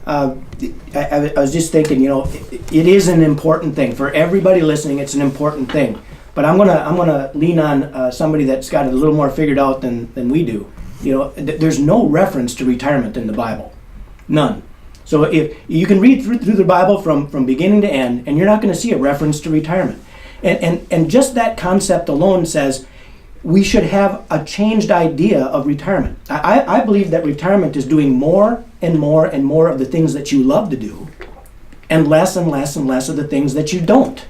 I was just thinking, it is an important thing for everybody listening. It's an important thing, but I'm gonna lean on somebody that's got it a little more figured out than we do. There's no reference to retirement in the Bible, none. So if you can read through the Bible from beginning to end, and you're not going to see a reference to retirement, and just that concept alone says we should have a changed idea of retirement. I believe that retirement is doing more and more and more of the things that you love to do, and less and less of the things that you don't.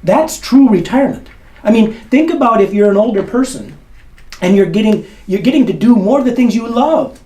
That's true retirement. I mean, think about if you're an older person and you're getting to do more of the things you love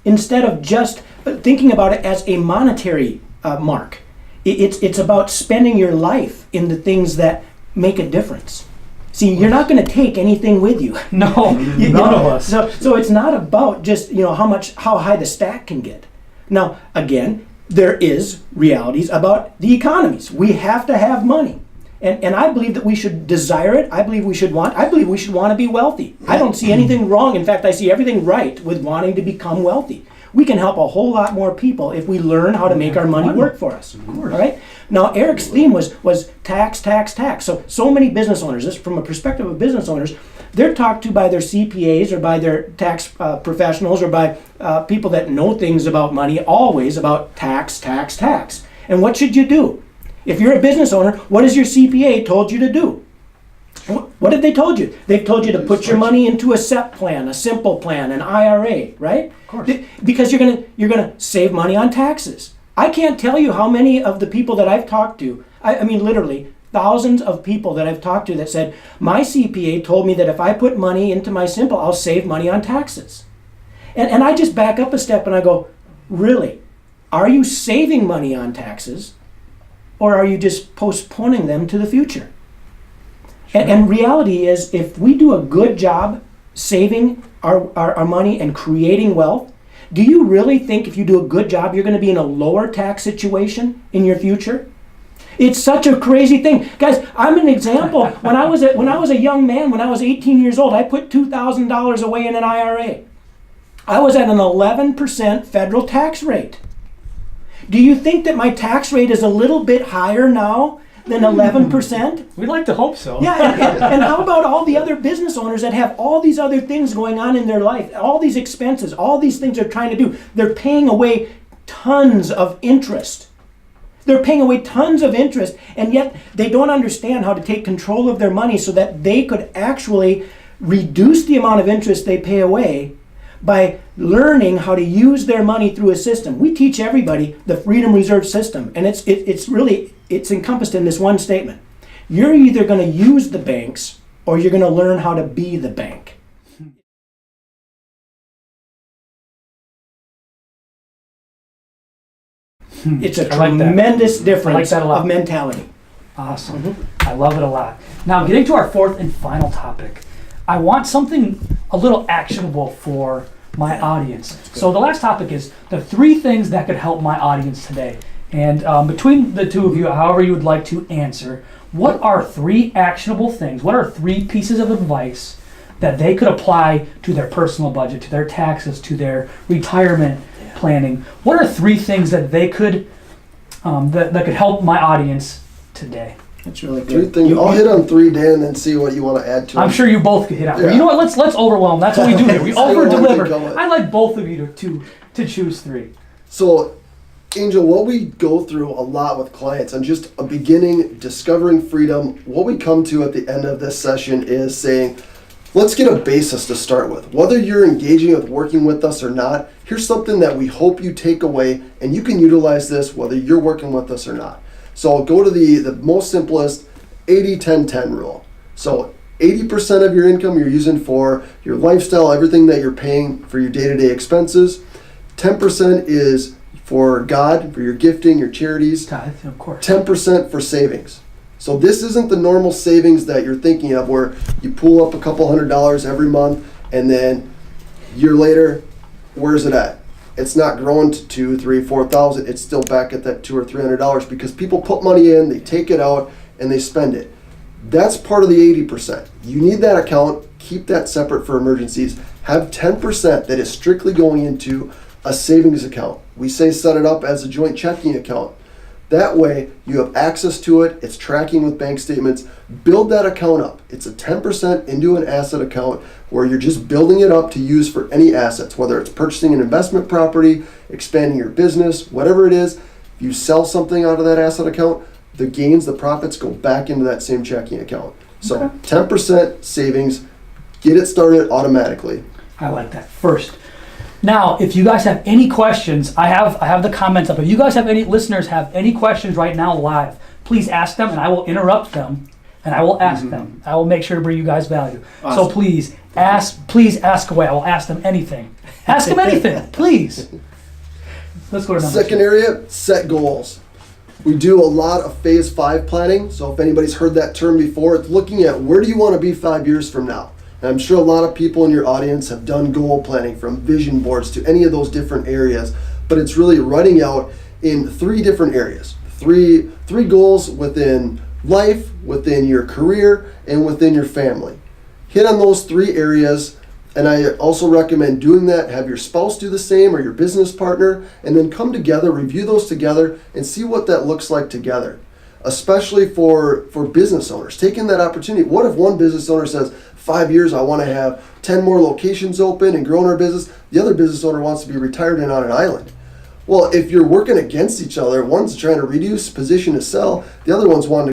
instead of just thinking about it as a monetary mark. It's about spending your life in the things that make a difference. See, you're not going to take anything with you. No, none of us. So it's not about just how high the stack can get. Now, again, there is realities about the economies. We have to have money. And I believe that we should desire it. I believe we should want to be wealthy. I don't see anything wrong. In fact, I see everything right with wanting to become wealthy. We can help a whole lot more people if we learn how to make our money work for us. All right? Now, Eric's theme was tax, tax, tax. So many business owners, this from a perspective of business owners, they're talked to by their CPAs or by their tax professionals or by people that know things about money, always about tax, tax, tax. And what should you do? If you're a business owner, what has your CPA told you to do? What have they told you? They've told you to put your money into a SEP plan, a simple plan, an IRA, right? Of course. Because you're gonna save money on taxes. I can't tell you how many of the people that I've talked to, I mean literally thousands of people that I've talked to that said, my CPA told me that if I put money into my simple, I'll save money on taxes. And I just back up a step and I go, really? Are you saving money on taxes? Or are you just postponing them to the future? Sure. And reality is, if we do a good job saving our money and creating wealth, do you really think if you do a good job, you're going to be in a lower tax situation in your future? It's such a crazy thing. Guys, I'm an example. When I was a young man, when I was 18 years old, I put $2,000 away in an IRA. I was at an 11% federal tax rate. Do you think that my tax rate is a little bit higher now than 11%? We'd like to hope so. Yeah, and how about all the other business owners that have all these other things going on in their life, all these expenses, all these things they're trying to do? They're paying away tons of interest. They're paying away tons of interest, and yet they don't understand how to take control of their money so that they could actually reduce the amount of interest they pay away by learning how to use their money through a system. We teach everybody the Freedom Reserve System, and it's encompassed in this one statement. You're either going to use the banks or you're going to learn how to be the bank. It's a tremendous difference of mentality. Awesome. Mm-hmm. I love it a lot. Now, getting to our fourth and final topic, I want something a little actionable for my audience. So the last topic is the 3 things that could help my audience today. And between the two of you, however you would like to answer, what are 3 actionable things? What are 3 pieces of advice that they could apply to their personal budget, to their taxes, to their retirement planning? What are 3 things that they could that could help my audience today? That's really good. 3 things. I'll hit on 3, Dan, and then see what you want to add to it. I'm sure you both could hit on. Yeah. You know what? Let's overwhelm. That's what we do here. We over deliver. I'd like both of you to choose 3. So, Angel, what we go through a lot with clients on just a beginning, discovering freedom, what we come to at the end of this session is saying, let's get a basis to start with. Whether you're engaging with working with us or not, here's something that we hope you take away, and you can utilize this whether you're working with us or not. So I'll go to the most simplest 80-10-10 rule. So 80% of your income you're using for your lifestyle, everything that you're paying for your day-to-day expenses. 10% is for God, for your gifting, your charities. Tithe, of course. 10% for savings. So this isn't the normal savings that you're thinking of where you pull up a couple $100 every month and then a year later, where's it at? It's not growing to 2, 3, 4,000. It's still back at that $200 or $300 because people put money in, they take it out, and they spend it. That's part of the 80%. You need that account. Keep that separate for emergencies. Have 10% that is strictly going into a savings account. We say set it up as a joint checking account. That way you have access to it, it's tracking with bank statements. Build that account up. It's a 10% into an asset account where you're just building it up to use for any assets, whether it's purchasing an investment property, expanding your business, whatever it is. If you sell something out of that asset account, the gains, the profits go back into that same checking account. So Okay. 10% savings, get it started automatically. I like that. First. Now, if you guys have any questions, I have the comments up. If you guys have any listeners have any questions right now live, please ask them and I will interrupt them and I will ask them. I will make sure to bring you guys value. Awesome. So please ask away. I will ask them anything. Ask them anything, please. Let's go to number Second 2. area, set goals. We do a lot of phase 5 planning. So if anybody's heard that term before, it's looking at where do you want to be 5 years from now. And I'm sure a lot of people in your audience have done goal planning, from vision boards to any of those different areas, but it's really writing out in 3 different areas. Three goals within life, within your career, and within your family. Hit on those 3 areas, and I also recommend doing that. Have your spouse do the same, or your business partner, and then come together, review those together, and see what that looks like together. Especially for business owners, taking that opportunity. What if one business owner says, 5 years, I want to have 10 more locations open and grow our business. The other business owner wants to be retired and on an island. Well, if you're working against each other, one's trying to reduce position to sell, the other one's wanting to